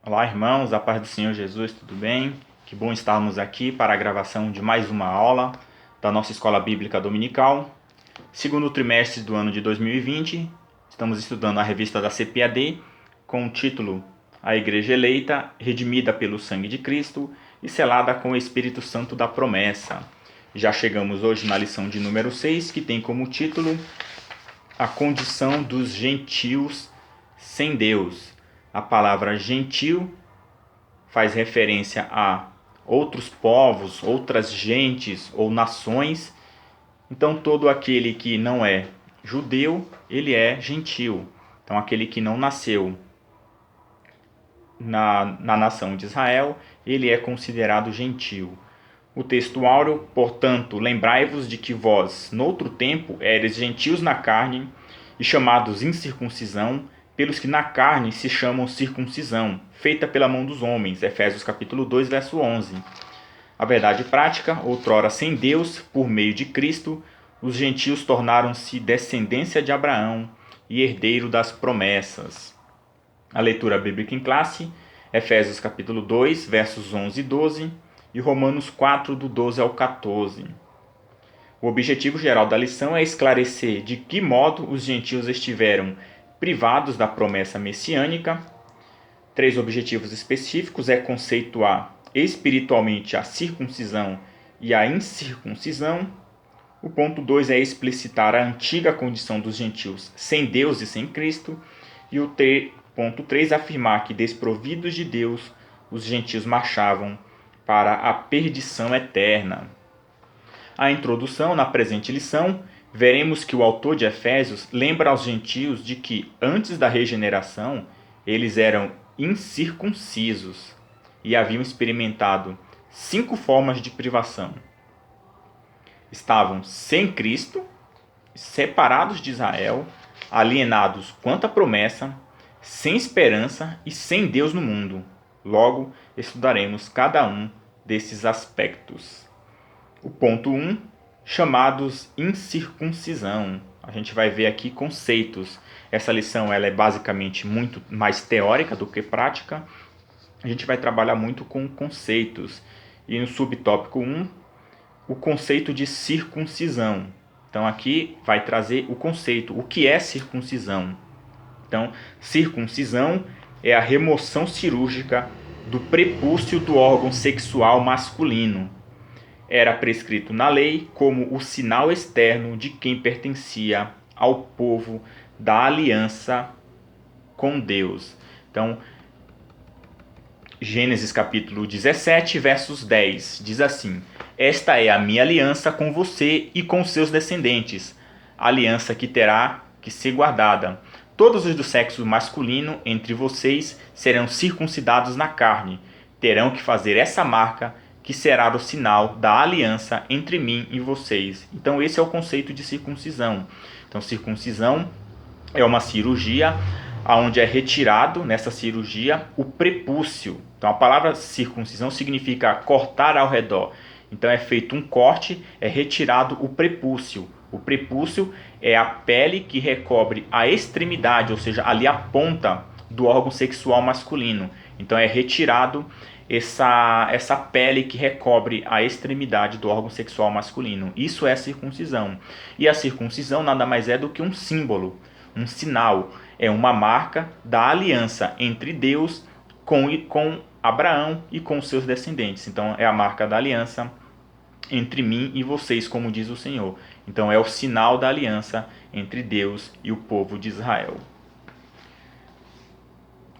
Olá, irmãos, a paz do Senhor Jesus, tudo bem? Que bom estarmos aqui para a gravação de mais uma aula da nossa Escola Bíblica Dominical. Segundo trimestre do ano de 2020, estamos estudando a revista da CPAD com o título A Igreja Eleita, Redimida pelo Sangue de Cristo e selada com o Espírito Santo da Promessa. Já chegamos hoje na lição de número 6, que tem como título A Condição dos Gentios sem Deus. A palavra gentil faz referência a outros povos, outras gentes ou nações. Então todo aquele que não é judeu, ele é gentil. Então aquele que não nasceu na nação de Israel, ele é considerado gentil. O texto áureo, portanto, lembrai-vos de que vós, noutro tempo, eres gentios na carne e chamados incircuncisão, pelos que na carne se chamam circuncisão, feita pela mão dos homens. Efésios capítulo 2, verso 11. A verdade prática, outrora sem Deus, por meio de Cristo, os gentios tornaram-se descendência de Abraão e herdeiro das promessas. A leitura bíblica em classe, Efésios capítulo 2, versos 11 e 12, e Romanos 4, do 12 ao 14. O objetivo geral da lição é esclarecer de que modo os gentios estiveram privados da promessa messiânica. 3 objetivos específicos é conceituar espiritualmente a circuncisão e a incircuncisão. O ponto 2 é explicitar a antiga condição dos gentios sem Deus e sem Cristo. E o ponto 3 afirmar que, desprovidos de Deus, os gentios marchavam para a perdição eterna. A introdução na presente lição, veremos que o autor de Efésios lembra aos gentios de que, antes da regeneração, eles eram incircuncisos e haviam experimentado 5 formas de privação. Estavam sem Cristo, separados de Israel, alienados quanto à promessa, sem esperança e sem Deus no mundo. Logo, estudaremos cada um desses aspectos. O ponto 1, chamados incircuncisão. A gente vai ver aqui conceitos. Essa lição ela é basicamente muito mais teórica do que prática. A gente vai trabalhar muito com conceitos. E no subtópico 1, o conceito de circuncisão. Então aqui vai trazer o conceito, o que é circuncisão. Então, circuncisão é a remoção cirúrgica do prepúcio do órgão sexual masculino. Era prescrito na lei como o sinal externo de quem pertencia ao povo da aliança com Deus. Então, Gênesis capítulo 17, versos 10, diz assim: Esta é a minha aliança com você e com seus descendentes, aliança que terá que ser guardada. Todos os do sexo masculino entre vocês serão circuncidados na carne, terão que fazer essa marca, que será o sinal da aliança entre mim e vocês. Então esse é o conceito de circuncisão. Então circuncisão é uma cirurgia onde é retirado, nessa cirurgia, o prepúcio. Então a palavra circuncisão significa cortar ao redor. Então é feito um corte, é retirado o prepúcio. O prepúcio é a pele que recobre a extremidade, ou seja, ali a ponta do órgão sexual masculino. Então é retirado essa pele que recobre a extremidade do órgão sexual masculino. Isso é circuncisão. E a circuncisão nada mais é do que um símbolo, um sinal. É uma marca da aliança entre Deus com Abraão e com seus descendentes. Então é a marca da aliança entre mim e vocês, como diz o Senhor. Então é o sinal da aliança entre Deus e o povo de Israel.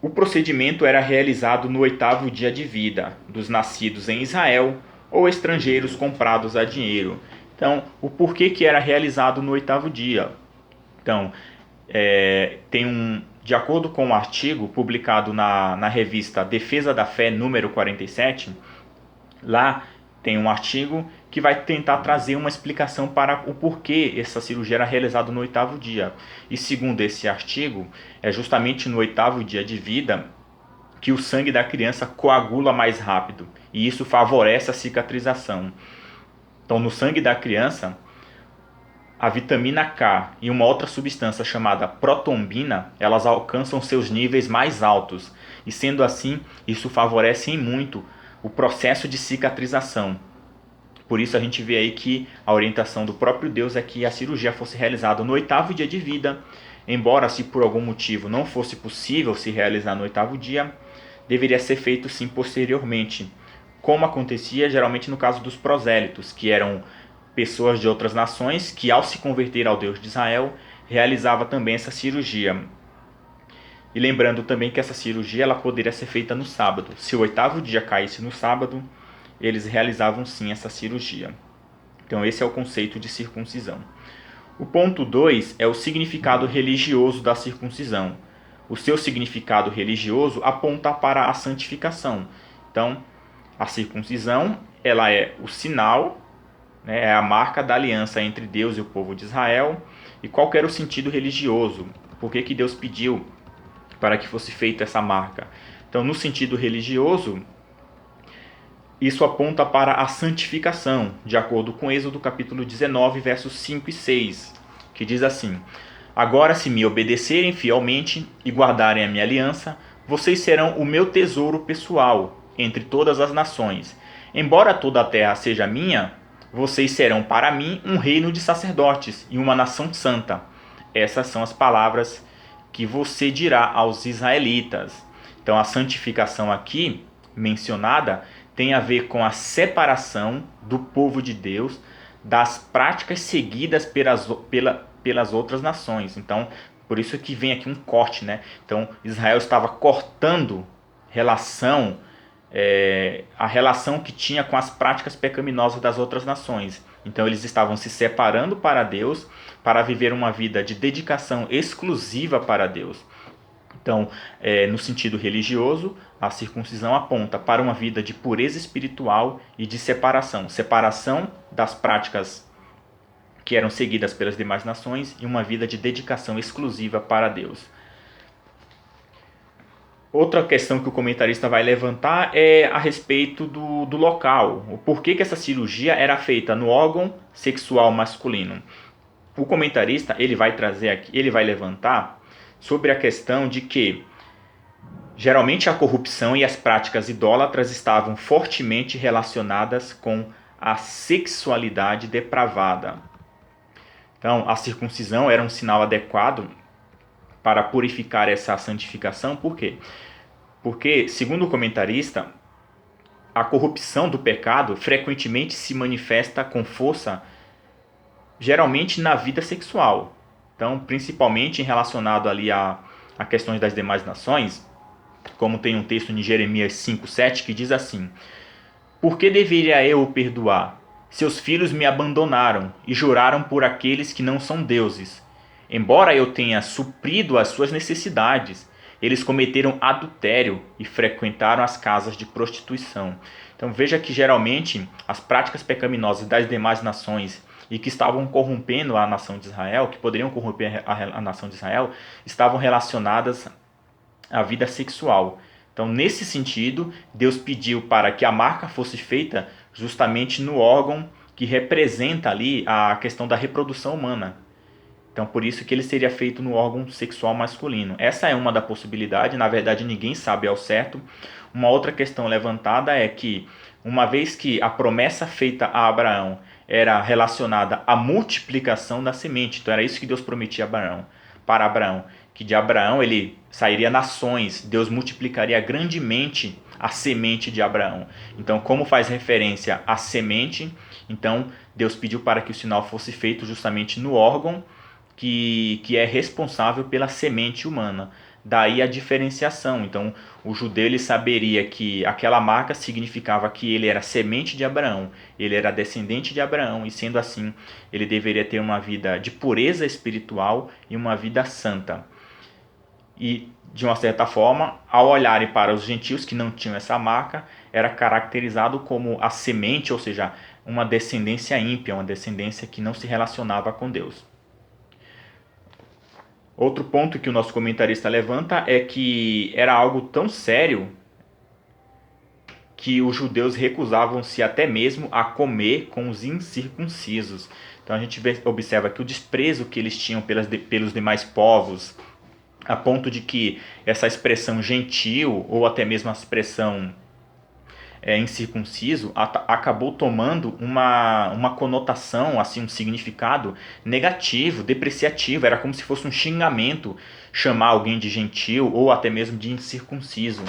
O procedimento era realizado no 8º dia de vida dos nascidos em Israel ou estrangeiros comprados a dinheiro. Então, o porquê que era realizado no 8º dia? Então, de acordo com um artigo publicado na revista Defesa da Fé, número 47, lá tem um artigo que vai tentar trazer uma explicação para o porquê essa cirurgia era realizada no 8º dia. E segundo esse artigo, é justamente no 8º dia de vida que o sangue da criança coagula mais rápido. E isso favorece a cicatrização. Então, no sangue da criança, a vitamina K e uma outra substância chamada protombina, elas alcançam seus níveis mais altos. e sendo assim, isso favorece em muito o processo de cicatrização. Por isso a gente vê aí que a orientação do próprio Deus é que a cirurgia fosse realizada no 8º dia de vida, embora se por algum motivo não fosse possível se realizar no 8º dia, deveria ser feito sim posteriormente, como acontecia geralmente no caso dos prosélitos, que eram pessoas de outras nações que, ao se converter ao Deus de Israel, realizava também essa cirurgia. E lembrando também que essa cirurgia ela poderia ser feita no sábado. Se o 8º dia caísse no sábado, eles realizavam sim essa cirurgia. Então esse é o conceito de circuncisão. O ponto 2 é o significado religioso da circuncisão. O seu significado religioso aponta para a santificação. Então, a circuncisão ela é o sinal, né, é a marca da aliança entre Deus e o povo de Israel. E qual que era o sentido religioso? Por que Deus pediu para que fosse feita essa marca? Então, no sentido religioso, isso aponta para a santificação, de acordo com Êxodo capítulo 19, versos 5 e 6, que diz assim: Agora, se me obedecerem fielmente e guardarem a minha aliança, vocês serão o meu tesouro pessoal entre todas as nações. Embora toda a terra seja minha, vocês serão para mim um reino de sacerdotes e uma nação santa. Essas são as palavras que você dirá aos israelitas. Então, a santificação aqui mencionada tem a ver com a separação do povo de Deus das práticas seguidas pelas outras nações. Então, por isso que vem aqui um corte, né? Então, Israel estava cortando a relação que tinha com as práticas pecaminosas das outras nações. Então, eles estavam se separando para Deus para viver uma vida de dedicação exclusiva para Deus. Então, no sentido religioso, a circuncisão aponta para uma vida de pureza espiritual e de separação. Separação das práticas que eram seguidas pelas demais nações e uma vida de dedicação exclusiva para Deus. Outra questão que o comentarista vai levantar é a respeito do local. O porquê que essa cirurgia era feita no órgão sexual masculino. O comentarista ele vai trazer aqui, ele vai levantar sobre a questão de que geralmente a corrupção e as práticas idólatras estavam fortemente relacionadas com a sexualidade depravada. Então, a circuncisão era um sinal adequado para purificar essa santificação. Por quê? Porque, segundo o comentarista, a corrupção do pecado frequentemente se manifesta com força, geralmente na vida sexual. Então, principalmente relacionado ali a questões das demais nações, como tem um texto em Jeremias 5:7 que diz assim: Por que deveria eu o perdoar? Seus filhos me abandonaram e juraram por aqueles que não são deuses. Embora eu tenha suprido as suas necessidades, eles cometeram adultério e frequentaram as casas de prostituição. Então veja que geralmente as práticas pecaminosas das demais nações e que estavam corrompendo a nação de Israel, que poderiam corromper a nação de Israel, estavam relacionadas à vida sexual. Então, nesse sentido, Deus pediu para que a marca fosse feita justamente no órgão que representa ali a questão da reprodução humana. Então, por isso que ele seria feito no órgão sexual masculino. Essa é uma da possibilidade, na verdade ninguém sabe ao certo. Uma outra questão levantada é que, uma vez que a promessa feita a Abraão era relacionada à multiplicação da semente, então era isso que Deus prometia para Abraão, que de Abraão ele sairia nações, Deus multiplicaria grandemente a semente de Abraão. Então, como faz referência à semente, então Deus pediu para que o sinal fosse feito justamente no órgão que é responsável pela semente humana. Daí a diferenciação. Então, o judeu ele saberia que aquela marca significava que ele era semente de Abraão, ele era descendente de Abraão, e sendo assim, ele deveria ter uma vida de pureza espiritual e uma vida santa. E, de uma certa forma, ao olharem para os gentios que não tinham essa marca, era caracterizado como a semente, ou seja, uma descendência ímpia, uma descendência que não se relacionava com Deus. Outro ponto que o nosso comentarista levanta é que era algo tão sério que os judeus recusavam-se até mesmo a comer com os incircuncisos. Então a gente observa que o desprezo que eles tinham pelos demais povos, a ponto de que essa expressão gentil, ou até mesmo a expressão incircunciso, acabou tomando uma conotação, assim, um significado negativo, depreciativo. Era como se fosse um xingamento chamar alguém de gentil ou até mesmo de incircunciso.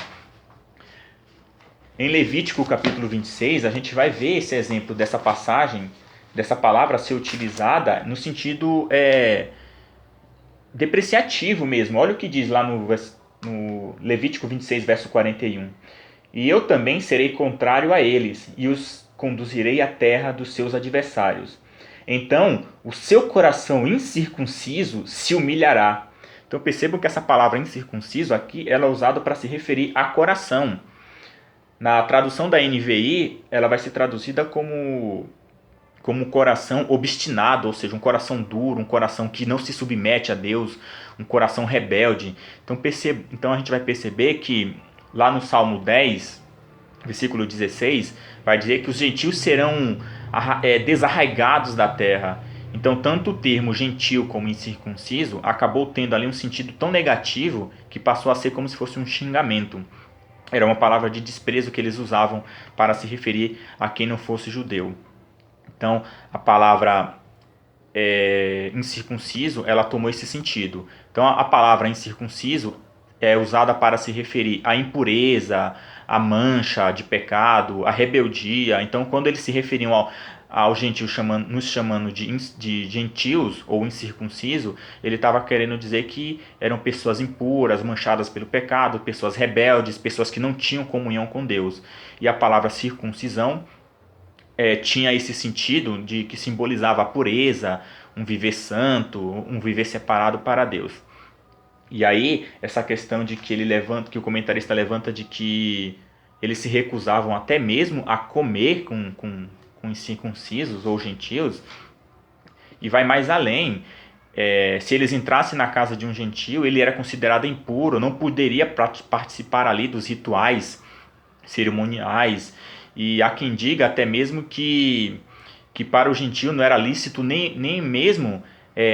Em Levítico capítulo 26, a gente vai ver esse exemplo dessa passagem, dessa palavra ser utilizada no sentido depreciativo mesmo. Olha o que diz lá no Levítico 26, verso 41. E eu também serei contrário a eles, e os conduzirei à terra dos seus adversários. Então o seu coração incircunciso se humilhará. Então percebam que essa palavra incircunciso aqui ela é usada para se referir a coração. Na tradução da NVI, ela vai ser traduzida como um coração obstinado, ou seja, um coração duro, um coração que não se submete a Deus, um coração rebelde. Então a gente vai perceber que lá no Salmo 10, versículo 16, vai dizer que os gentios serão desarraigados da terra. Então tanto o termo gentil como incircunciso acabou tendo ali um sentido tão negativo que passou a ser como se fosse um xingamento. Era uma palavra de desprezo que eles usavam para se referir a quem não fosse judeu. Então a palavra incircunciso ela tomou esse sentido. Então a palavra incircunciso é usada para se referir à impureza, à mancha de pecado, à rebeldia. Então quando eles se referiam ao gentio nos chamando de gentios ou incircunciso, ele estava querendo dizer que eram pessoas impuras, manchadas pelo pecado, pessoas rebeldes, pessoas que não tinham comunhão com Deus. E a palavra circuncisão tinha esse sentido de que simbolizava a pureza, um viver santo, um viver separado para Deus. E aí essa questão de que que o comentarista levanta de que eles se recusavam até mesmo a comer com incircuncisos ou gentios, e vai mais além. Se eles entrassem na casa de um gentio, ele era considerado impuro, não poderia participar ali dos rituais cerimoniais. E há quem diga até mesmo que para o gentio não era lícito nem mesmo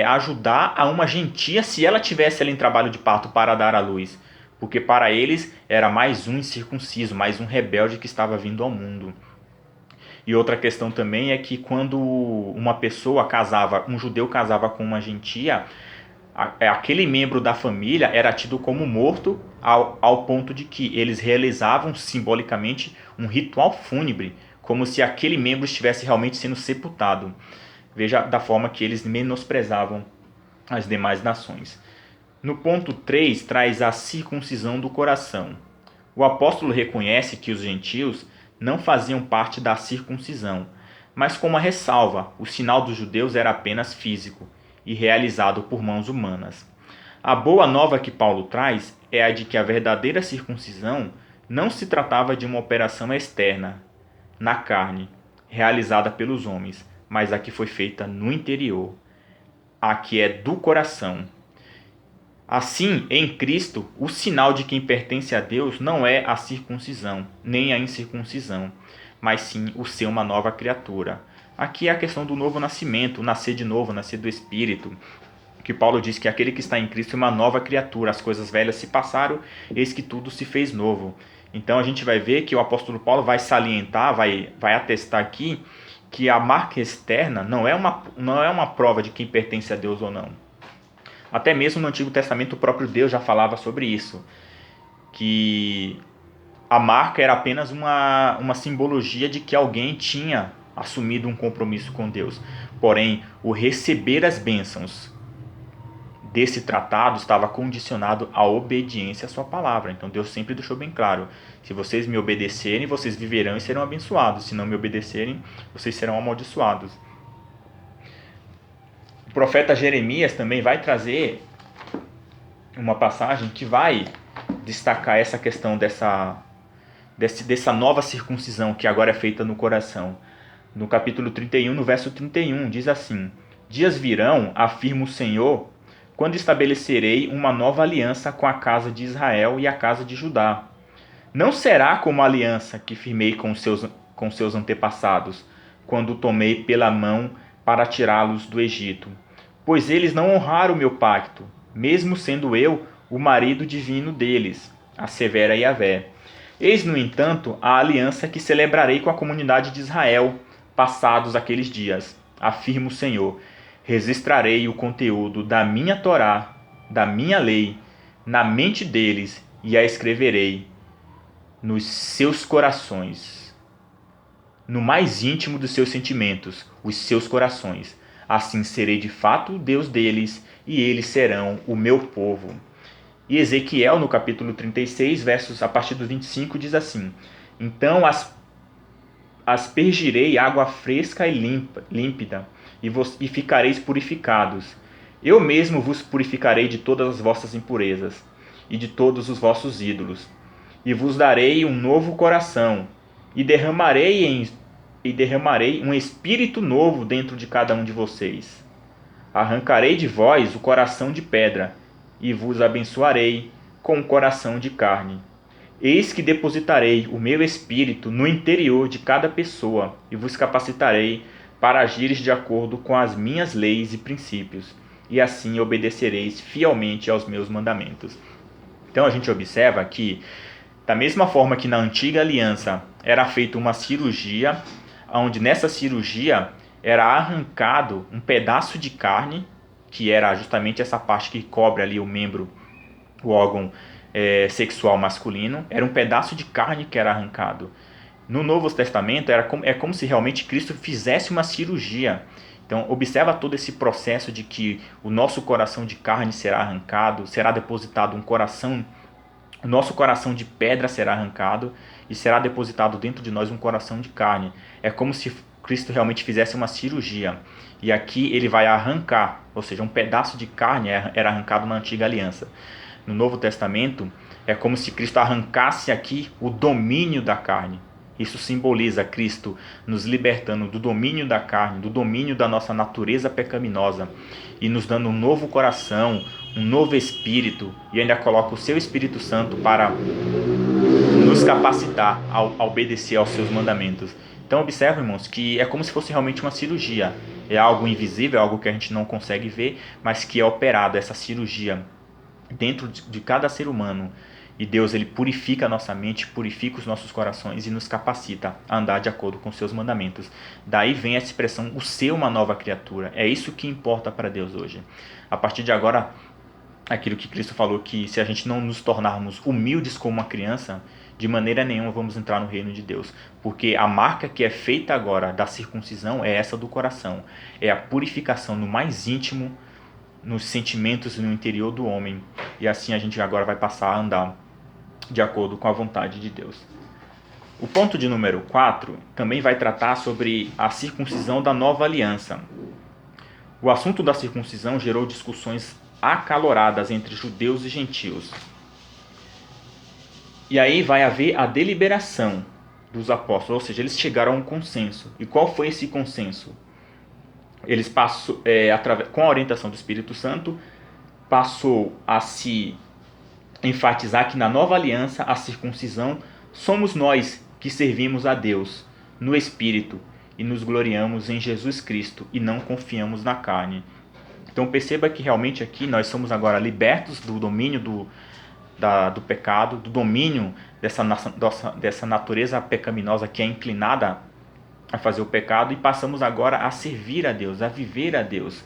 ajudar a uma gentia se ela tivesse ali em trabalho de parto para dar à luz. Porque para eles era mais um incircunciso, mais um rebelde que estava vindo ao mundo. E outra questão também é que quando uma pessoa casava, um judeu casava com uma gentia, aquele membro da família era tido como morto ao ponto de que eles realizavam simbolicamente um ritual fúnebre, como se aquele membro estivesse realmente sendo sepultado. Veja da forma que eles menosprezavam as demais nações. No ponto 3, traz a circuncisão do coração. O apóstolo reconhece que os gentios não faziam parte da circuncisão, mas com uma ressalva: o sinal dos judeus era apenas físico e realizado por mãos humanas. A boa nova que Paulo traz é a de que a verdadeira circuncisão não se tratava de uma operação externa, na carne, realizada pelos homens, mas a que foi feita no interior, a que é do coração. Assim, em Cristo, o sinal de quem pertence a Deus não é a circuncisão, nem a incircuncisão, mas sim o ser uma nova criatura. Aqui é a questão do novo nascimento, o nascer de novo, o nascer do Espírito, que Paulo diz que aquele que está em Cristo é uma nova criatura, as coisas velhas se passaram, eis que tudo se fez novo. Então a gente vai ver que o apóstolo Paulo vai salientar, vai atestar aqui, que a marca externa não é uma prova de quem pertence a Deus ou não. Até mesmo no Antigo Testamento o próprio Deus já falava sobre isso, que a marca era apenas uma simbologia de que alguém tinha assumido um compromisso com Deus. Porém, o receber as bênçãos desse tratado estava condicionado à obediência à sua palavra. Então Deus sempre deixou bem claro: se vocês me obedecerem, vocês viverão e serão abençoados. Se não me obedecerem, vocês serão amaldiçoados. O profeta Jeremias também vai trazer uma passagem que vai destacar essa questão dessa nova circuncisão que agora é feita no coração. No capítulo 31, no verso 31, diz assim: dias virão, afirma o Senhor, quando estabelecerei uma nova aliança com a casa de Israel e a casa de Judá. Não será como a aliança que firmei com seus antepassados, quando tomei pela mão para tirá-los do Egito. Pois eles não honraram o meu pacto, mesmo sendo eu o marido divino deles, assevera Yahvé. Eis, no entanto, a aliança que celebrarei com a comunidade de Israel, passados aqueles dias, afirma o Senhor. Registrarei o conteúdo da minha Torá, da minha lei, na mente deles e a escreverei nos seus corações, no mais íntimo dos seus sentimentos, os seus corações. Assim serei de fato o Deus deles e eles serão o meu povo. E Ezequiel, no capítulo 36, versos a partir do 25, diz assim: Então aspergirei água fresca e límpida, e ficareis purificados. Eu mesmo vos purificarei de todas as vossas impurezas e de todos os vossos ídolos, e vos darei um novo coração, e derramarei um espírito novo dentro de cada um de vocês. Arrancarei de vós o coração de pedra, e vos abençoarei com um coração de carne. Eis que depositarei o meu espírito no interior de cada pessoa, e vos capacitarei para agires de acordo com as minhas leis e princípios, e assim obedecereis fielmente aos meus mandamentos. Então a gente observa que, da mesma forma que na antiga aliança era feita uma cirurgia, onde nessa cirurgia era arrancado um pedaço de carne, que era justamente essa parte que cobre ali o membro, o órgão sexual masculino, era um pedaço de carne que era arrancado. No Novo Testamento é como se realmente Cristo fizesse uma cirurgia. Então observa todo esse processo de que o nosso coração de carne será arrancado, será depositado o nosso coração de pedra será arrancado e será depositado dentro de nós um coração de carne. É como se Cristo realmente fizesse uma cirurgia. E aqui ele vai arrancar, ou seja, um pedaço de carne era arrancado na antiga aliança. No Novo Testamento, é como se Cristo arrancasse aqui o domínio da carne. Isso simboliza Cristo nos libertando do domínio da carne, do domínio da nossa natureza pecaminosa e nos dando um novo coração, um novo espírito, e ainda coloca o seu Espírito Santo para nos capacitar a obedecer aos seus mandamentos. Então observe, irmãos, que é como se fosse realmente uma cirurgia. É algo invisível, é algo que a gente não consegue ver, mas que é operado, essa cirurgia, dentro de cada ser humano. E Deus, ele purifica a nossa mente, purifica os nossos corações e nos capacita a andar de acordo com os seus mandamentos. Daí vem essa expressão, o ser uma nova criatura. É isso que importa para Deus hoje. A partir de agora, aquilo que Cristo falou, que se a gente não nos tornarmos humildes como uma criança, de maneira nenhuma vamos entrar no reino de Deus. Porque a marca que é feita agora da circuncisão é essa do coração. É a purificação no mais íntimo, nos sentimentos no interior do homem. E assim a gente agora vai passar a andar de acordo com a vontade de Deus. O ponto de número 4 também vai tratar sobre a circuncisão da nova aliança. O assunto da circuncisão gerou discussões acaloradas entre judeus e gentios. E aí vai haver a deliberação dos apóstolos, ou seja, eles chegaram a um consenso. E qual foi esse consenso? Eles com a orientação do Espírito Santo, passou a se enfatizar que na nova aliança, a circuncisão, somos nós que servimos a Deus no Espírito e nos gloriamos em Jesus Cristo e não confiamos na carne. Então perceba que realmente aqui nós somos agora libertos do domínio do pecado, do domínio dessa natureza pecaminosa que é inclinada a fazer o pecado, e passamos agora a servir a Deus, a viver a Deus.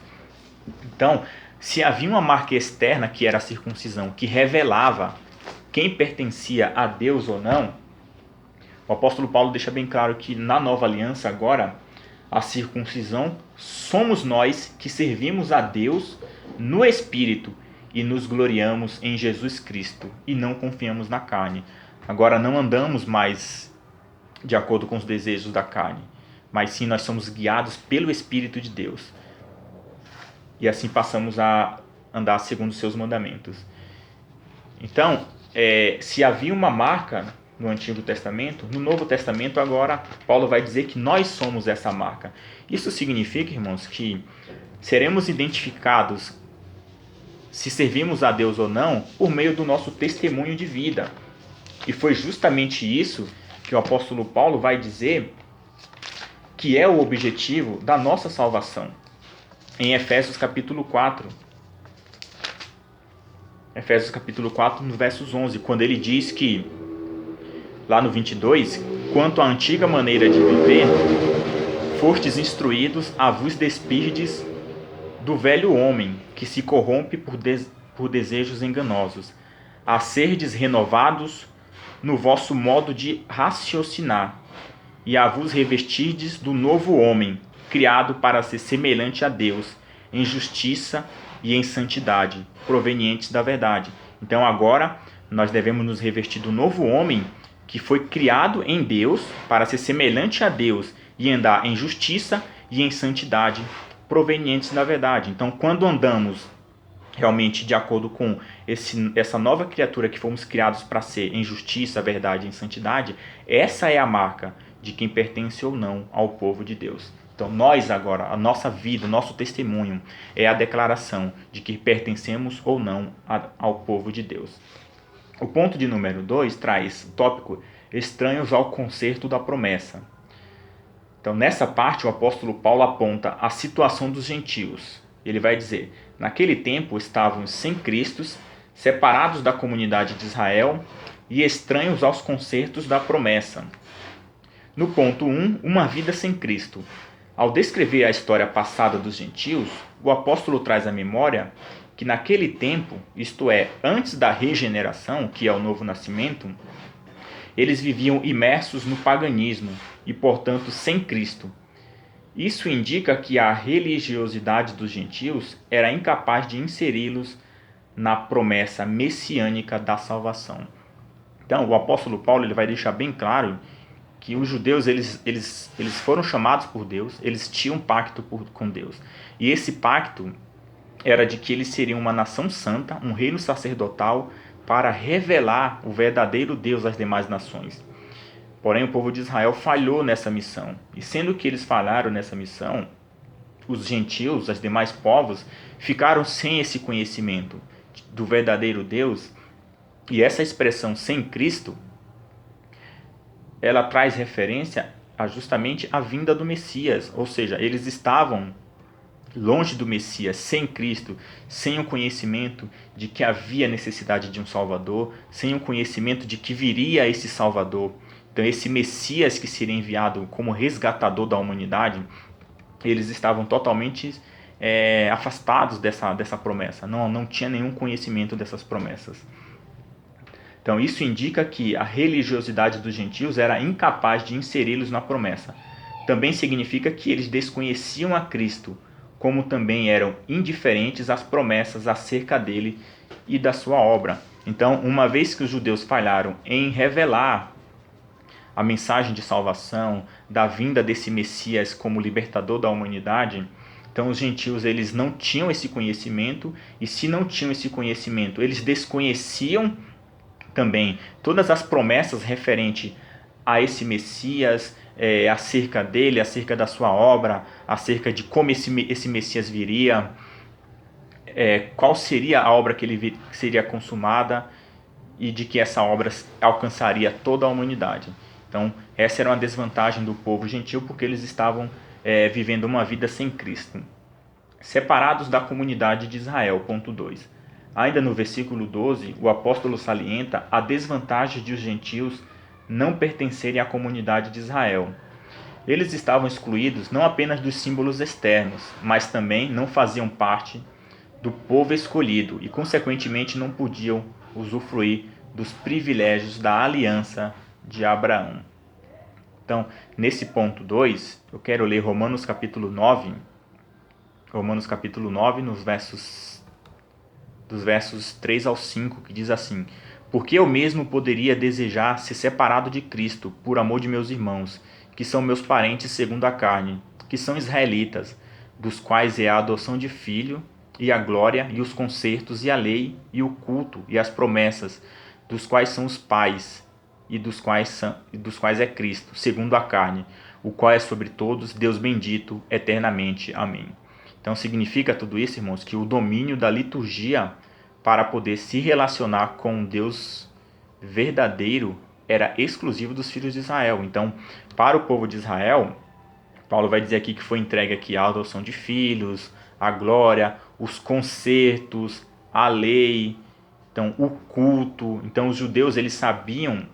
Então, se havia uma marca externa, que era a circuncisão, que revelava quem pertencia a Deus ou não, o apóstolo Paulo deixa bem claro que na nova aliança agora, a circuncisão somos nós que servimos a Deus no Espírito e nos gloriamos em Jesus Cristo e não confiamos na carne. Agora não andamos mais de acordo com os desejos da carne, mas sim nós somos guiados pelo Espírito de Deus. E assim passamos a andar segundo os seus mandamentos. Então, se havia uma marca no Antigo Testamento, no Novo Testamento agora, Paulo vai dizer que nós somos essa marca. Isso significa, irmãos, que seremos identificados se servimos a Deus ou não por meio do nosso testemunho de vida. E foi justamente isso que o apóstolo Paulo vai dizer que é o objetivo da nossa salvação. Em Efésios capítulo 4, Efésios capítulo 4, no versos 11, quando ele diz que, lá no 22, quanto à antiga maneira de viver, fostes instruídos a vos despirdes do velho homem, que se corrompe por desejos enganosos, a serdes renovados no vosso modo de raciocinar, e a vos revestirdes do novo homem, criado para ser semelhante a Deus, em justiça e em santidade, provenientes da verdade. Então agora nós devemos nos revestir do novo homem, que foi criado em Deus para ser semelhante a Deus e andar em justiça e em santidade, provenientes da verdade. Então, quando andamos realmente de acordo com essa nova criatura que fomos criados para ser em justiça, verdade e em santidade, essa é a marca de quem pertence ou não ao povo de Deus. Então nós agora, a nossa vida, o nosso testemunho é a declaração de que pertencemos ou não ao povo de Deus. O ponto de número 2 traz o tópico estranhos ao concerto da promessa. Então nessa parte o apóstolo Paulo aponta a situação dos gentios. Ele vai dizer, naquele tempo estavam sem Cristo, separados da comunidade de Israel e estranhos aos concertos da promessa. No ponto 1, uma vida sem Cristo. Ao descrever a história passada dos gentios, o apóstolo traz à memória que naquele tempo, isto é, antes da regeneração, que é o novo nascimento, eles viviam imersos no paganismo e, portanto, sem Cristo. Isso indica que a religiosidade dos gentios era incapaz de inseri-los na promessa messiânica da salvação. Então, o apóstolo Paulo ele vai deixar bem claro que os judeus eles foram chamados por Deus, eles tinham um pacto com Deus. E esse pacto era de que eles seriam uma nação santa, um reino sacerdotal, para revelar o verdadeiro Deus às demais nações. Porém, o povo de Israel falhou nessa missão. E sendo que eles falharam nessa missão, os gentios, os demais povos, ficaram sem esse conhecimento do verdadeiro Deus. E essa expressão sem Cristo, ela traz referência a justamente a vinda do Messias. Ou seja, eles estavam longe do Messias, sem Cristo, sem o conhecimento de que havia necessidade de um Salvador, sem o conhecimento de que viria esse Salvador. Então esse Messias que seria enviado como resgatador da humanidade, eles estavam totalmente afastados dessa promessa, não tinha nenhum conhecimento dessas promessas. Então isso indica que a religiosidade dos gentios era incapaz de inseri-los na promessa. Também significa que eles desconheciam a Cristo, como também eram indiferentes às promessas acerca dele e da sua obra. Então, uma vez que os judeus falharam em revelar a mensagem de salvação, da vinda desse Messias como libertador da humanidade, então os gentios eles não tinham esse conhecimento, e se não tinham esse conhecimento, eles desconheciam também todas as promessas referentes a esse Messias, acerca dele, acerca da sua obra, acerca de como esse Messias viria, qual seria a obra que ele seria consumada e de que essa obra alcançaria toda a humanidade. Então, essa era uma desvantagem do povo gentil, porque eles estavam vivendo uma vida sem Cristo. Separados da comunidade de Israel, ponto 2. Ainda no versículo 12, o apóstolo salienta a desvantagem de os gentios não pertencerem à comunidade de Israel. Eles estavam excluídos não apenas dos símbolos externos, mas também não faziam parte do povo escolhido e, consequentemente, não podiam usufruir dos privilégios da aliança de Abraão. Então, nesse ponto 2, eu quero ler Romanos capítulo 9, dos versos 3 ao 5, que diz assim: porque eu mesmo poderia desejar ser separado de Cristo, por amor de meus irmãos, que são meus parentes segundo a carne, que são israelitas, dos quais é a adoção de filho, e a glória, e os concertos, e a lei, e o culto, e as promessas, dos quais são os pais, e dos quais é Cristo, segundo a carne, o qual é sobre todos, Deus bendito, eternamente. Amém. Então significa tudo isso, irmãos, que o domínio da liturgia para poder se relacionar com Deus verdadeiro era exclusivo dos filhos de Israel. Então, para o povo de Israel, Paulo vai dizer aqui que foi entregue aqui a adoção de filhos, a glória, os concertos, a lei Então, o culto. Então, os judeus, eles sabiam,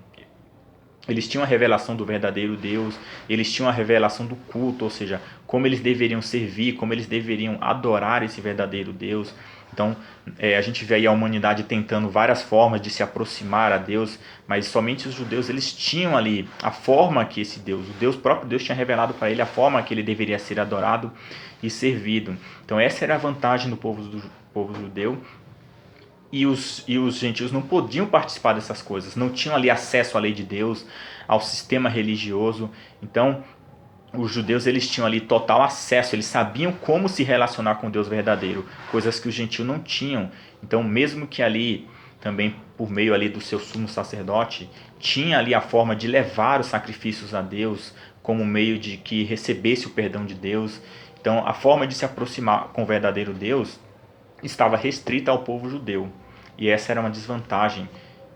eles tinham a revelação do verdadeiro Deus, eles tinham a revelação do culto, ou seja, como eles deveriam servir, como eles deveriam adorar esse verdadeiro Deus. Então, a gente vê aí a humanidade tentando várias formas de se aproximar a Deus, mas somente os judeus, eles tinham ali a forma que esse Deus, o próprio Deus tinha revelado para ele a forma que ele deveria ser adorado e servido. Então, essa era a vantagem do povo judeu. E os gentios não podiam participar dessas coisas, não tinham ali acesso à lei de Deus, ao sistema religioso. Então, os judeus, eles tinham ali total acesso, eles sabiam como se relacionar com Deus verdadeiro, coisas que os gentios não tinham. Então, mesmo que ali, também por meio ali do seu sumo sacerdote, tinha ali a forma de levar os sacrifícios a Deus, como meio de que recebesse o perdão de Deus. Então, a forma de se aproximar com o verdadeiro Deus estava restrita ao povo judeu. E essa era uma desvantagem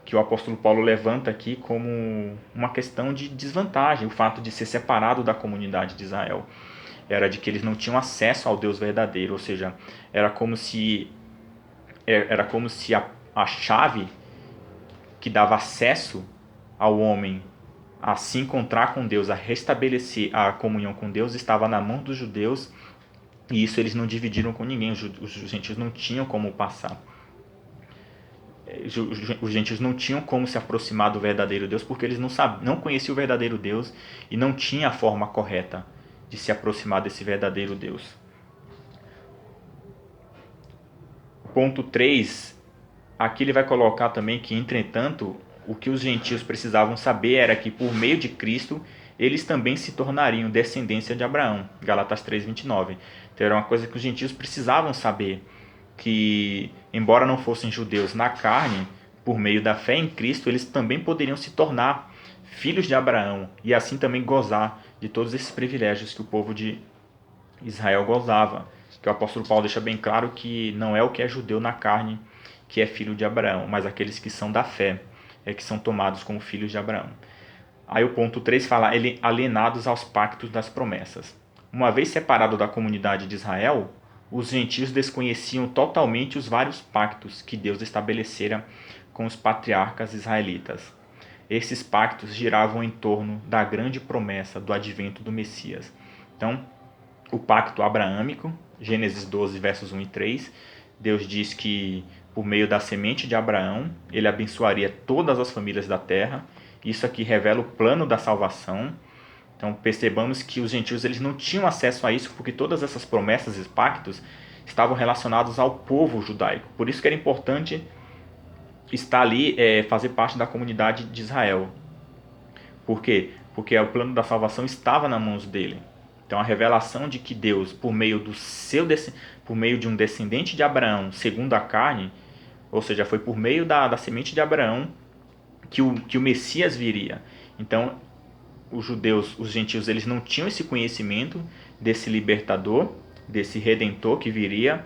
que o apóstolo Paulo levanta aqui como uma questão de desvantagem, o fato de ser separado da comunidade de Israel. Era de que eles não tinham acesso ao Deus verdadeiro, ou seja, era como se a chave que dava acesso ao homem a se encontrar com Deus, a restabelecer a comunhão com Deus, estava na mão dos judeus, e isso eles não dividiram com ninguém, os gentios não tinham como passar. Os gentios não tinham como se aproximar do verdadeiro Deus, porque eles não conheciam o verdadeiro Deus e não tinham a forma correta de se aproximar desse verdadeiro Deus. Ponto 3, aqui ele vai colocar também que, entretanto, o que os gentios precisavam saber era que, por meio de Cristo, eles também se tornariam descendência de Abraão. Galatas 3:29. Então era uma coisa que os gentios precisavam saber, que, embora não fossem judeus na carne, por meio da fé em Cristo, eles também poderiam se tornar filhos de Abraão e assim também gozar de todos esses privilégios que o povo de Israel gozava. Que o apóstolo Paulo deixa bem claro que não é o que é judeu na carne que é filho de Abraão, mas aqueles que são da fé, que são tomados como filhos de Abraão. Aí o ponto 3 fala alienados aos pactos das promessas. Uma vez separado da comunidade de Israel, os gentios desconheciam totalmente os vários pactos que Deus estabelecera com os patriarcas israelitas. Esses pactos giravam em torno da grande promessa do advento do Messias. Então, o pacto abraâmico, Gênesis 12, versos 1 e 3, Deus diz que por meio da semente de Abraão, ele abençoaria todas as famílias da terra. Isso aqui revela o plano da salvação. Então percebamos que os gentios eles não tinham acesso a isso, porque todas essas promessas e pactos estavam relacionados ao povo judaico. Por isso que era importante estar ali, fazer parte da comunidade de Israel. Por quê? Porque o plano da salvação estava nas mãos dele. Então a revelação de que Deus, por meio de um descendente de Abraão, segundo a carne, ou seja, foi por meio da semente de Abraão que o Messias viria. Então os judeus, os gentios, eles não tinham esse conhecimento desse libertador, desse redentor que viria,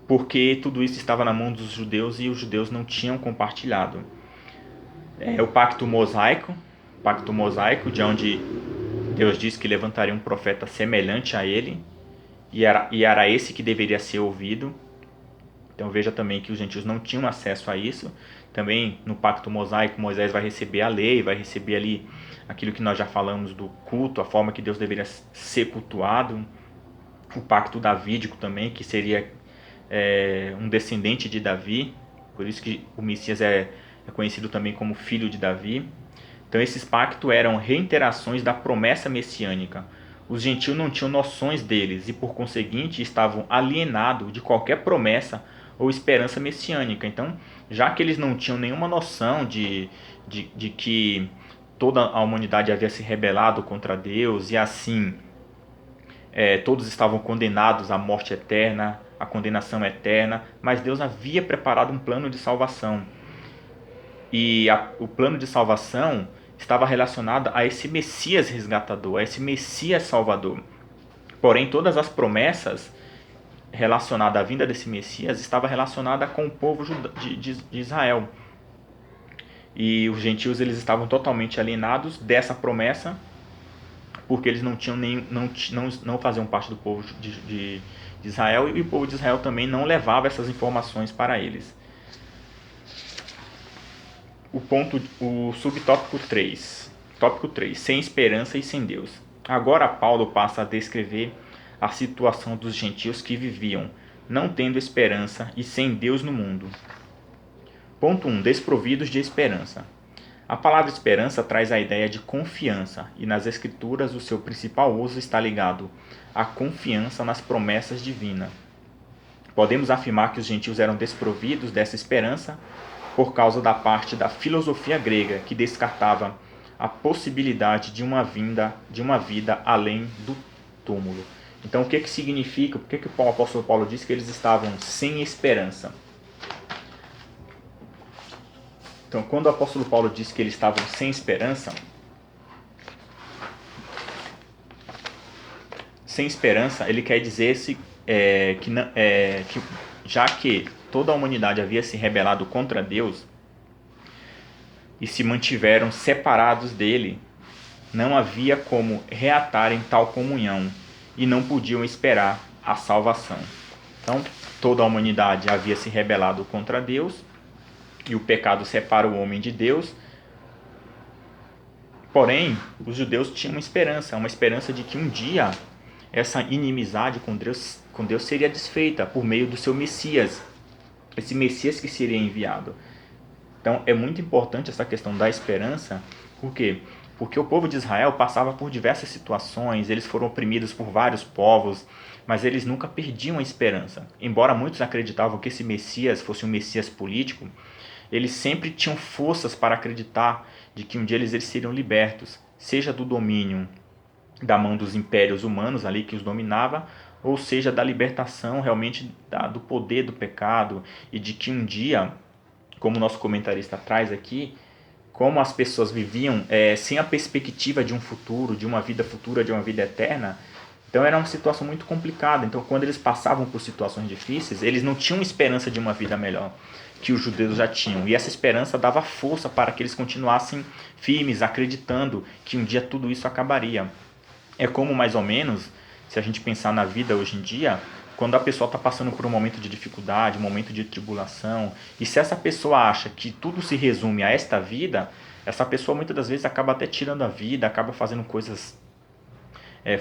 porque tudo isso estava na mão dos judeus e os judeus não tinham compartilhado. O pacto mosaico, de onde Deus diz que levantaria um profeta semelhante a ele, e era esse que deveria ser ouvido. Então veja também que os gentios não tinham acesso a isso. Também no pacto mosaico, Moisés vai receber a lei, vai receber ali aquilo que nós já falamos do culto, a forma que Deus deveria ser cultuado. O pacto davídico também, que seria um descendente de Davi, por isso que o Messias é conhecido também como filho de Davi. Então esses pactos eram reiterações da promessa messiânica. Os gentios não tinham noções deles e, por conseguinte, estavam alienados de qualquer promessa ou esperança messiânica. Então, já que eles não tinham nenhuma noção de que toda a humanidade havia se rebelado contra Deus e assim todos estavam condenados à morte eterna, à condenação eterna, mas Deus havia preparado um plano de salvação. E o plano de salvação estava relacionado a esse Messias resgatador, a esse Messias salvador. Porém, todas as promessas relacionada à vinda desse Messias estava relacionada com o povo de Israel. E os gentios eles estavam totalmente alienados dessa promessa, porque eles não faziam parte do povo de de Israel, e o povo de Israel também não levava essas informações para eles. O subtópico 3. Tópico 3. Sem esperança e sem Deus. Agora Paulo passa a descrever a situação dos gentios que viviam, não tendo esperança e sem Deus no mundo. Ponto 1. Desprovidos de esperança. A palavra esperança traz a ideia de confiança, e nas Escrituras o seu principal uso está ligado à confiança nas promessas divinas. Podemos afirmar que os gentios eram desprovidos dessa esperança por causa da parte da filosofia grega, que descartava a possibilidade de uma vida além do túmulo. Então, o que significa? Por que o apóstolo Paulo diz que eles estavam sem esperança? Então, quando o apóstolo Paulo diz que eles estavam sem esperança, ele quer dizer que já que toda a humanidade havia se rebelado contra Deus e se mantiveram separados dele, não havia como reatarem tal comunhão e não podiam esperar a salvação. Então, toda a humanidade havia se rebelado contra Deus e o pecado separa o homem de Deus. Porém, os judeus tinham uma esperança de que um dia essa inimizade com Deus seria desfeita por meio do seu Messias, esse Messias que seria enviado. Então, é muito importante essa questão da esperança. Por quê? Porque o povo de Israel passava por diversas situações, eles foram oprimidos por vários povos, mas eles nunca perdiam a esperança. Embora muitos acreditavam que esse Messias fosse um Messias político, eles sempre tinham forças para acreditar de que um dia eles seriam libertos, seja do domínio da mão dos impérios humanos ali que os dominava, ou seja da libertação realmente do poder do pecado, e de que um dia, como o nosso comentarista traz aqui, como as pessoas viviam sem a perspectiva de um futuro, de uma vida futura, de uma vida eterna. Então era uma situação muito complicada. Então, quando eles passavam por situações difíceis, eles não tinham esperança de uma vida melhor, que os judeus já tinham. E essa esperança dava força para que eles continuassem firmes, acreditando que um dia tudo isso acabaria. É como, mais ou menos, se a gente pensar na vida hoje em dia, quando a pessoa está passando por um momento de dificuldade, um momento de tribulação, e se essa pessoa acha que tudo se resume a esta vida, essa pessoa muitas das vezes acaba até tirando a vida, acaba fazendo coisas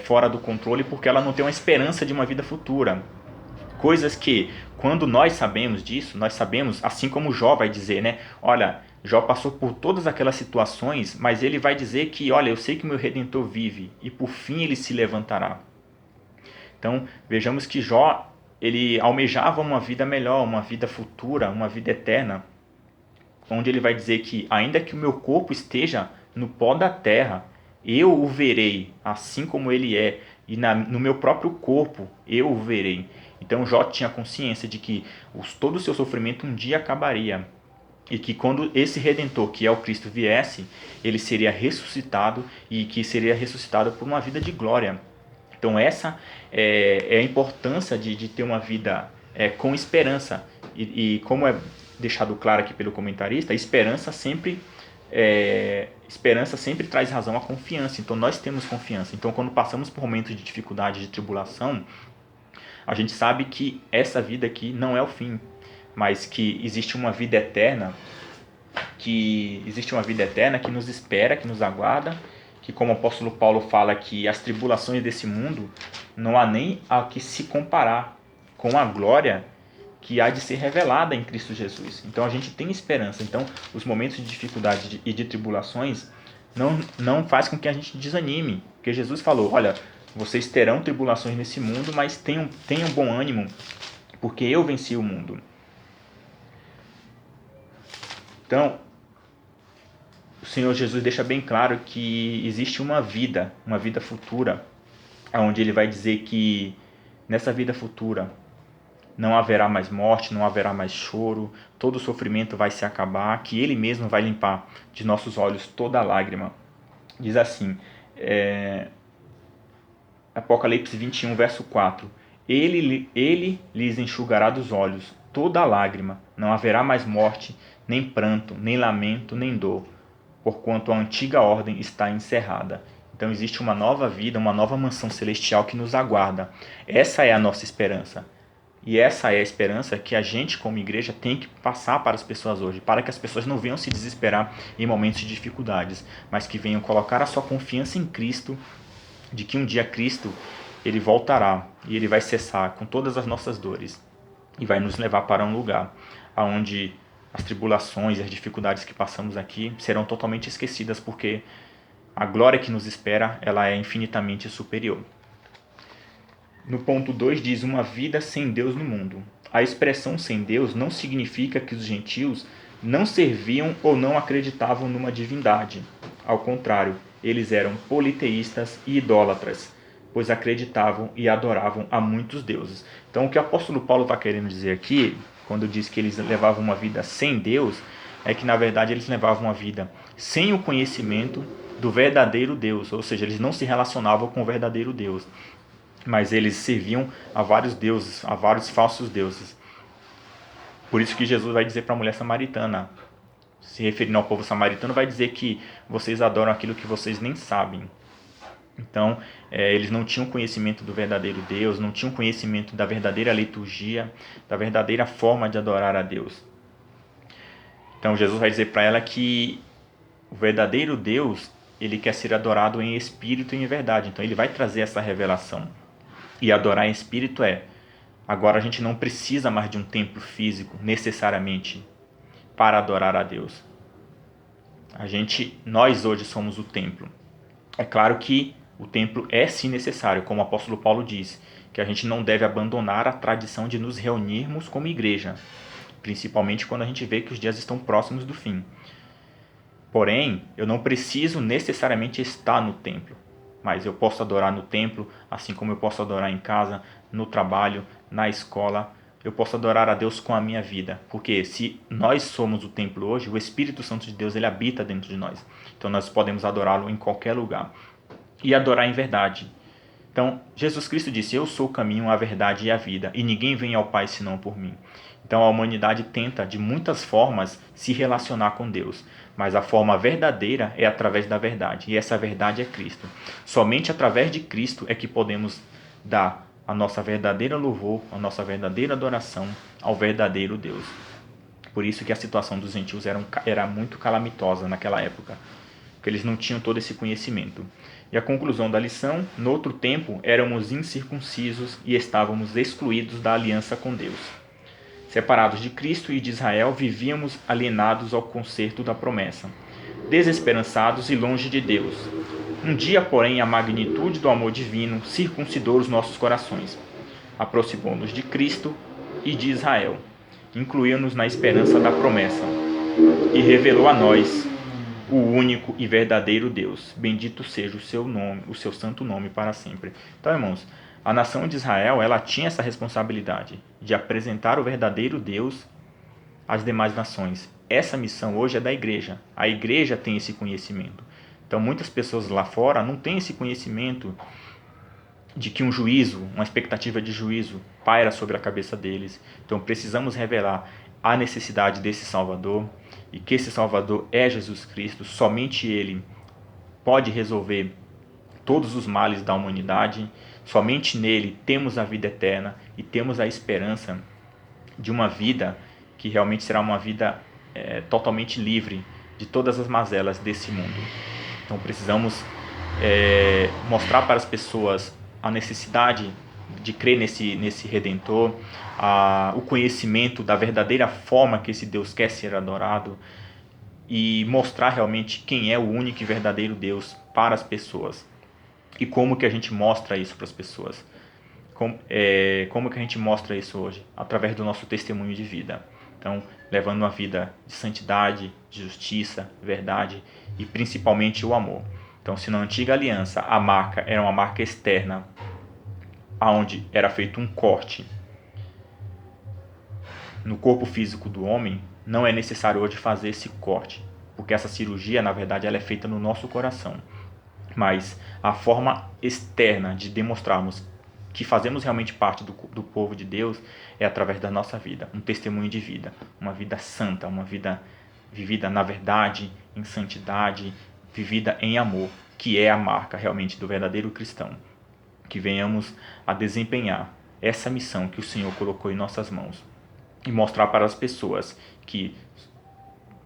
fora do controle, porque ela não tem uma esperança de uma vida futura. Coisas que, quando nós sabemos disso, nós sabemos, assim como Jó vai dizer, né? Olha, Jó passou por todas aquelas situações, mas ele vai dizer que, olha, eu sei que meu Redentor vive, e por fim ele se levantará. Então, vejamos que Jó, ele almejava uma vida melhor, uma vida futura, uma vida eterna, onde ele vai dizer que, ainda que o meu corpo esteja no pó da terra, eu o verei, assim como ele é, e no meu próprio corpo eu o verei. Então Jó tinha consciência de que todo o seu sofrimento um dia acabaria, e que quando esse Redentor, que é o Cristo, viesse, ele seria ressuscitado, e que seria ressuscitado por uma vida de glória. Então essa é a importância de ter uma vida com esperança. E como é deixado claro aqui pelo comentarista, a esperança sempre traz razão à confiança. Então nós temos confiança. Então quando passamos por momentos de dificuldade, de tribulação, a gente sabe que essa vida aqui não é o fim, mas que existe uma vida eterna, que nos espera, que nos aguarda, que, como o apóstolo Paulo fala, que as tribulações desse mundo não há nem a que se comparar com a glória que há de ser revelada em Cristo Jesus. Então a gente tem esperança. Então os momentos de dificuldade e de tribulações não faz com que a gente desanime, porque Jesus falou, olha, vocês terão tribulações nesse mundo, mas tenham bom ânimo, porque eu venci o mundo. Então, o Senhor Jesus deixa bem claro que existe uma vida futura, onde ele vai dizer que nessa vida futura não haverá mais morte, não haverá mais choro, todo o sofrimento vai se acabar, que ele mesmo vai limpar de nossos olhos toda lágrima. Diz assim, Apocalipse 21, verso 4, ele lhes enxugará dos olhos toda lágrima, não haverá mais morte, nem pranto, nem lamento, nem dor, porquanto a antiga ordem está encerrada. Então existe uma nova vida, uma nova mansão celestial que nos aguarda. Essa é a nossa esperança. E essa é a esperança que a gente, como igreja, tem que passar para as pessoas hoje, para que as pessoas não venham se desesperar em momentos de dificuldades, mas que venham colocar a sua confiança em Cristo, de que um dia Cristo ele voltará e ele vai cessar com todas as nossas dores e vai nos levar para um lugar onde as tribulações e as dificuldades que passamos aqui serão totalmente esquecidas, porque a glória que nos espera ela é infinitamente superior. No ponto 2 diz uma vida sem Deus no mundo. A expressão sem Deus não significa que os gentios não serviam ou não acreditavam numa divindade. Ao contrário, eles eram politeístas e idólatras, pois acreditavam e adoravam a muitos deuses. Então o que o apóstolo Paulo está querendo dizer aqui, quando diz que eles levavam uma vida sem Deus, é que na verdade eles levavam uma vida sem o conhecimento do verdadeiro Deus, ou seja, eles não se relacionavam com o verdadeiro Deus, mas eles serviam a vários deuses, a vários falsos deuses. Por isso que Jesus vai dizer para a mulher samaritana, se referindo ao povo samaritano, vai dizer que vocês adoram aquilo que vocês nem sabem. Então, eles não tinham conhecimento do verdadeiro Deus, não tinham conhecimento da verdadeira liturgia, da verdadeira forma de adorar a Deus. Então, Jesus vai dizer para ela que o verdadeiro Deus, ele quer ser adorado em espírito e em verdade. Então, ele vai trazer essa revelação. E adorar em espírito agora a gente não precisa mais de um templo físico, necessariamente, para adorar a Deus. Nós hoje somos o templo. É claro que o templo é sim necessário, como o apóstolo Paulo diz, que a gente não deve abandonar a tradição de nos reunirmos como igreja, principalmente quando a gente vê que os dias estão próximos do fim. Porém, eu não preciso necessariamente estar no templo, mas eu posso adorar no templo, assim como eu posso adorar em casa, no trabalho, na escola. Eu posso adorar a Deus com a minha vida, porque se nós somos o templo hoje, o Espírito Santo de Deus ele habita dentro de nós. Então nós podemos adorá-lo em qualquer lugar e adorar em verdade. Então Jesus Cristo disse: eu sou o caminho, a verdade e a vida, e ninguém vem ao Pai senão por mim. Então a humanidade tenta de muitas formas se relacionar com Deus, mas a forma verdadeira é através da verdade, e essa verdade é Cristo. Somente através de Cristo é que podemos dar a nossa verdadeira louvor, a nossa verdadeira adoração ao verdadeiro Deus. Por isso que a situação dos gentios era muito calamitosa naquela época, porque eles não tinham todo esse conhecimento. E a conclusão da lição: no outro tempo éramos incircuncisos e estávamos excluídos da aliança com Deus. Separados de Cristo e de Israel, vivíamos alienados ao concerto da promessa, desesperançados e longe de Deus. Um dia, porém, a magnitude do amor divino circuncidou os nossos corações, aproximou-nos de Cristo e de Israel, incluiu-nos na esperança da promessa e revelou a nós o único e verdadeiro Deus. Bendito seja o seu nome, o seu santo nome para sempre. Então, irmãos, a nação de Israel, ela tinha essa responsabilidade de apresentar o verdadeiro Deus às demais nações. Essa missão hoje é da igreja. A igreja tem esse conhecimento. Então, muitas pessoas lá fora não têm esse conhecimento de que um juízo, uma expectativa de juízo, paira sobre a cabeça deles. Então, precisamos revelar a necessidade desse Salvador e que esse Salvador é Jesus Cristo. Somente Ele pode resolver todos os males da humanidade. Somente nele temos a vida eterna e temos a esperança de uma vida que realmente será uma vida totalmente livre de todas as mazelas desse mundo. Então precisamos mostrar para as pessoas a necessidade de crer nesse Redentor, o conhecimento da verdadeira forma que esse Deus quer ser adorado e mostrar realmente quem é o único e verdadeiro Deus para as pessoas. E como que a gente mostra isso para as pessoas? Como que a gente mostra isso hoje? Através do nosso testemunho de vida. Então, levando uma vida de santidade, de justiça, verdade e principalmente o amor. Então, se na antiga aliança a marca era uma marca externa, onde era feito um corte no corpo físico do homem, não é necessário hoje fazer esse corte, porque essa cirurgia, na verdade, ela é feita no nosso coração. Mas a forma externa de demonstrarmos que fazemos realmente parte do povo de Deus é através da nossa vida, um testemunho de vida, uma vida santa, uma vida vivida na verdade, em santidade, vivida em amor. que é a marca realmente do verdadeiro cristão. Que venhamos a desempenhar essa missão que o Senhor colocou em nossas mãos e mostrar para as pessoas que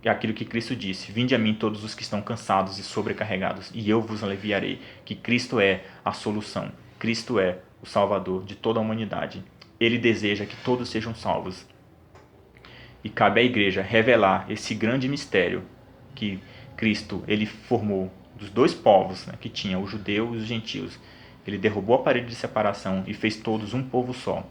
é aquilo que Cristo disse: vinde a mim todos os que estão cansados e sobrecarregados, e eu vos aliviarei. Que Cristo é a solução, Cristo é o Salvador de toda a humanidade. Ele deseja que todos sejam salvos. E cabe à igreja revelar esse grande mistério que Cristo ele formou dos dois povos, né, que tinha os judeus e os gentios. Ele derrubou a parede de separação e fez todos um povo só.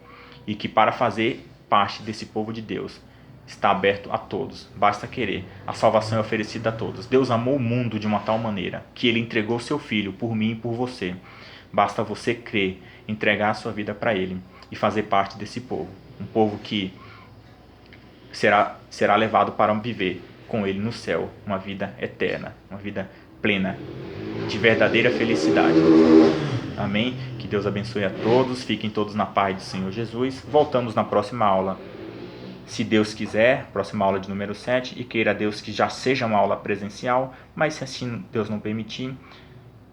E que para fazer parte desse povo de Deus está aberto a todos, basta querer. A salvação é oferecida a todos. Deus amou o mundo de uma tal maneira que ele entregou seu filho por mim e por você. Basta você crer, entregar a sua vida para ele e fazer parte desse povo. Um povo que será levado para viver com ele no céu, uma vida eterna, uma vida plena, de verdadeira felicidade. Amém? Que Deus abençoe a todos, fiquem todos na paz do Senhor Jesus. Voltamos na próxima aula, se Deus quiser, próxima aula de número 7, e queira Deus que já seja uma aula presencial, mas se assim Deus não permitir,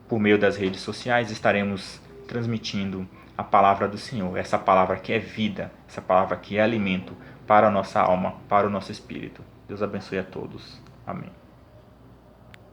por meio das redes sociais estaremos transmitindo a palavra do Senhor, essa palavra que é vida, essa palavra que é alimento para a nossa alma, para o nosso espírito. Deus abençoe a todos. Amém.